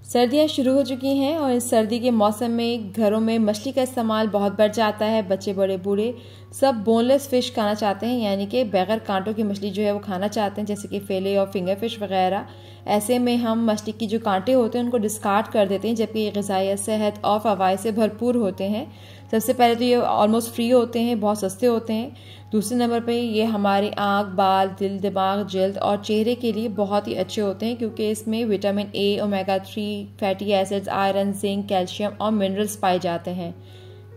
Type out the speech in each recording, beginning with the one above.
सर्दियाँ शुरू हो चुकी हैं और इस सर्दी के मौसम में घरों में मछली का इस्तेमाल बहुत बढ़ जाता है। बच्चे बड़े बूढ़े सब बोनलेस फ़िश खाना चाहते हैं, यानी कि बग़ैर कांटों की मछली जो है वो खाना चाहते हैं, जैसे कि फेले और फिंगर फिश वगैरह। ऐसे में हम मछली की जो कांटे होते हैं उनको डिस्कार्ड कर देते हैं, जबकि ये ग़िज़ाई सेहत और फ़वाइद से भरपूर होते हैं। सबसे पहले तो ये ऑलमोस्ट फ्री होते हैं, बहुत सस्ते होते हैं। दूसरे नंबर पे ये हमारी आँख, बाल, दिल, दिमाग, जल्द और चेहरे के लिए बहुत ही अच्छे होते हैं, क्योंकि इसमें vitamin A, omega 3 fatty acids, iron, zinc, calcium और मिनरल्स पाए जाते हैं।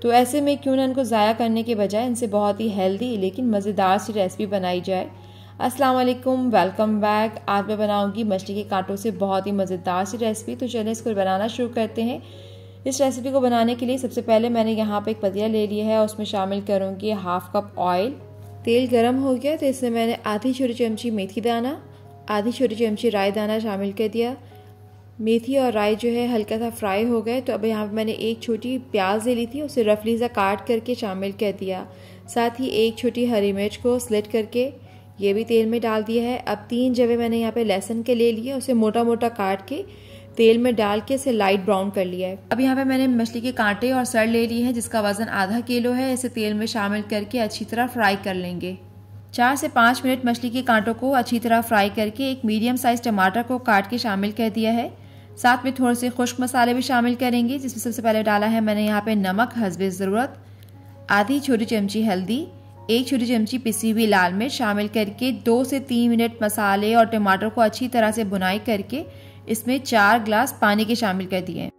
तो ऐसे में क्यों ना इनको ज़ाया करने के बजाय इनसे बहुत ही हेल्दी लेकिन मज़ेदार सी रेसिपी बनाई जाए। अस्सलाम वालेकुम, वेलकम बैक। आज मैं बनाऊंगी मछली के कांटों से बहुत ही मज़ेदार सी रेसिपी। तो चलिए इसको बनाना शुरू करते हैं। इस रेसिपी को बनाने के लिए सबसे पहले मैंने यहाँ पे एक पतीला ले लिया है और उसमें शामिल करूँगी 1/2 कप ऑयल। तेल गरम हो गया तो इसमें मैंने आधी छोटी चमची मेथी दाना, आधी छोटी चमची राई दाना शामिल कर दिया। मेथी और राई जो है हल्का सा फ्राई हो गए तो अब यहाँ पे मैंने एक छोटी प्याज ले ली थी, उसे रफली सा काट करके शामिल कर दिया। साथ ही एक छोटी हरी मिर्च को स्लिट करके ये भी तेल में डाल दिया है। अब 3 जवे मैंने यहाँ पे लहसुन के ले लिए, उसे मोटा मोटा काट के तेल में डाल के इसे लाइट ब्राउन कर लिया है। अब यहाँ पे मैंने मछली के कांटे और सर ले लिए हैं, जिसका वजन आधा किलो है। इसे तेल में शामिल करके अच्छी तरह फ्राई कर लेंगे। 4 से 5 मिनट मछली के कांटों को अच्छी तरह फ्राई करके एक मीडियम साइज टमाटर को काट के शामिल कर दिया है। साथ में थोड़े से खुश्क मसाले भी शामिल करेंगे, जिसमें सबसे पहले डाला है मैंने यहाँ पे नमक हस्बे ज़रूरत, आधी छोटी चमची हल्दी, 1 छोटी चमची पिसी हुई लाल मिर्च शामिल करके 2 से 3 मिनट मसाले और टमाटर को अच्छी तरह से भुनाई करके इसमें 4 ग्लास पानी के शामिल कर दिए।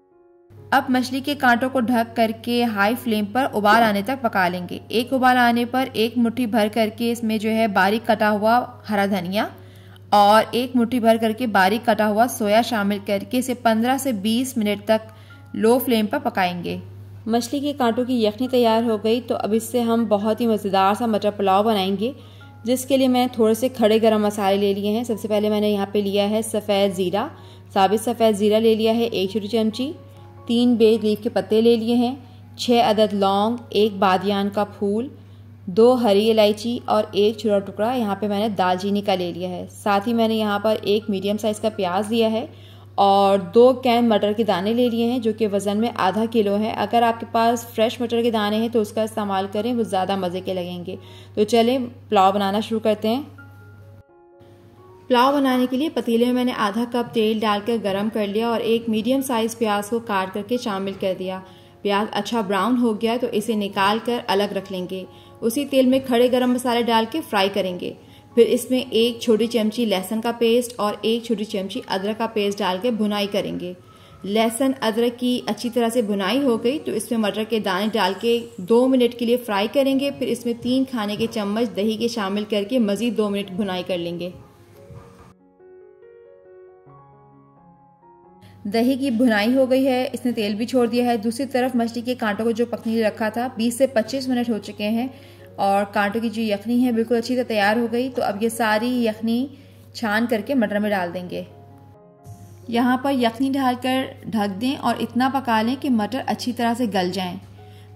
अब मछली के कांटों को ढक करके हाई फ्लेम पर उबाल आने तक पका लेंगे। एक उबाल आने पर 1 मुट्ठी भर करके इसमें जो है बारीक कटा हुआ हरा धनिया और 1 मुट्ठी भर करके बारीक कटा हुआ सोया शामिल करके इसे 15 से 20 मिनट तक लो फ्लेम पर पकाएंगे। मछली के कांटों की यखनी तैयार हो गई तो अब इससे हम बहुत ही मज़ेदार सा मटर पुलाव बनाएंगे, जिसके लिए मैं थोड़े से खड़े गरम मसाले ले लिए हैं। सबसे पहले मैंने यहाँ पे लिया है सफ़ेद ज़ीरा, साबित सफ़ेद ज़ीरा ले लिया है 1 छोटी चमची, 3 बे लीफ के पत्ते ले लिए हैं, 6 अदद लौंग, 1 बादियान का फूल, 2 हरी इलायची और 1 छोटा टुकड़ा यहाँ पे मैंने दालचीनी का ले लिया है। साथ ही मैंने यहाँ पर 1 मीडियम साइज़ का प्याज लिया है और 2 कैन मटर के दाने ले लिए हैं, जो कि वज़न में आधा किलो है। अगर आपके पास फ्रेश मटर के दाने हैं तो उसका इस्तेमाल करें, वो ज़्यादा मज़े के लगेंगे। तो चलें पुलाव बनाना शुरू करते हैं। पुलाव बनाने के लिए पतीले में मैंने आधा कप तेल डालकर गरम कर लिया और 1 मीडियम साइज प्याज को काट करके शामिल कर दिया। प्याज अच्छा ब्राउन हो गया तो इसे निकाल कर अलग रख लेंगे। उसी तेल में खड़े गरम मसाले डाल के फ्राई करेंगे। फिर इसमें 1 छोटी चमची लहसुन का पेस्ट और 1 छोटी चमची अदरक का पेस्ट डाल के भुनाई करेंगे। लहसुन अदरक की अच्छी तरह से भुनाई हो गई तो इसमें मटर के दाने डाल के 2 मिनट के लिए फ्राई करेंगे। फिर इसमें 3 खाने के चम्मच दही के शामिल करके मज़ीद 2 मिनट भुनाई कर लेंगे। दही की भुनाई हो गई है, इसने तेल भी छोड़ दिया है। दूसरी तरफ मछली के कांटों को जो पकने लिए रखा था 20 से 25 मिनट हो चुके हैं और कांटों की जो यखनी है बिल्कुल अच्छी तरह तैयार हो गई। तो अब ये सारी यखनी छान करके मटर में डाल देंगे। यहाँ पर यखनी डालकर ढक दें और इतना पका लें कि मटर अच्छी तरह से गल जाएं।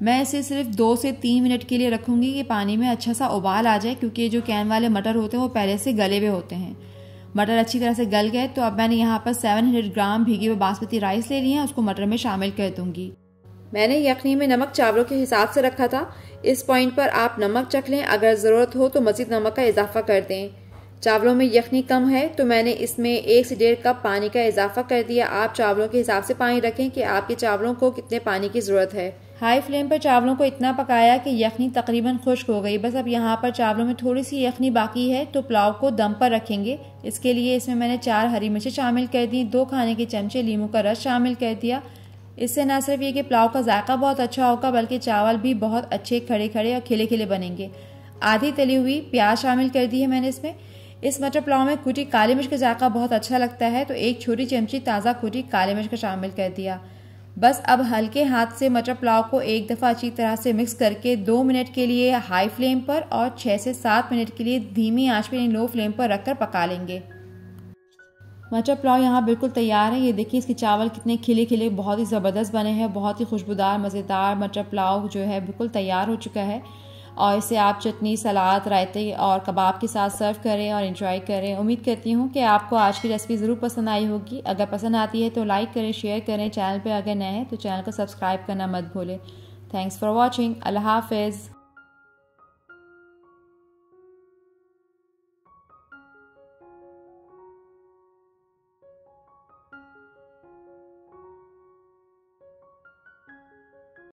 मैं इसे सिर्फ 2 से 3 मिनट के लिए रखूँगी कि पानी में अच्छा सा उबाल आ जाए, क्योंकि जो कैन वाले मटर होते हैं वो पहले से गले हुए होते हैं। मटर अच्छी तरह से गल गए तो अब मैंने यहाँ पर 700 ग्राम भीगे हुए बासमती राइस ले लिए हैं, उसको मटर में शामिल कर दूंगी। मैंने यखनी में नमक चावलों के हिसाब से रखा था। इस पॉइंट पर आप नमक चख लें, अगर ज़रूरत हो तो मज़ीद नमक का इजाफा कर दें। चावलों में यखनी कम है तो मैंने इसमें 1 से 1.5 कप पानी का इजाफा कर दिया। आप चावलों के हिसाब से पानी रखें कि आपके चावलों को कितने पानी की ज़रूरत है। हाई फ्लेम पर चावलों को इतना पकाया कि यखनी तकरीबन खुश्क हो गई। बस अब यहाँ पर चावलों में थोड़ी सी यखनी बाकी है तो पुलाव को दम पर रखेंगे। इसके लिए इसमें मैंने 4 हरी मिर्चें शामिल कर दी, 2 खाने के चमचे नींबू का रस शामिल कर दिया। इससे न सिर्फ ये कि पुलाव का जायका बहुत अच्छा होगा, बल्कि चावल भी बहुत अच्छे खड़े खड़े और खिले खिले बनेंगे। आधी तली हुई प्याज शामिल कर दी है मैंने इसमें। इस मटर पुलाव में कुटी काली मिर्च का जायका बहुत अच्छा लगता है तो 1 छोटी चमची ताज़ा कुटी काली मिर्च का शामिल कर दिया। बस अब हल्के हाथ से मटर पुलाव को एक दफ़ा अच्छी तरह से मिक्स करके 2 मिनट के लिए हाई फ्लेम पर और 6 से 7 मिनट के लिए धीमी आंच पर लो फ्लेम पर रखकर पका लेंगे। मटर पुलाव यहाँ बिल्कुल तैयार है। ये देखिए इसके चावल कितने खिले खिले बहुत ही ज़बरदस्त बने हैं। बहुत ही खुशबूदार मज़ेदार मटर पुलाव जो है बिल्कुल तैयार हो चुका है। और इसे आप चटनी, सलाद, रायते और कबाब के साथ सर्व करें और एंजॉय करें। उम्मीद करती हूँ कि आपको आज की रेसिपी ज़रूर पसंद आई होगी। अगर पसंद आती है तो लाइक करें, शेयर करें। चैनल पे अगर नए हैं तो चैनल को सब्सक्राइब करना मत भूलें। Thanks for watching. अल्लाह हाफिज़।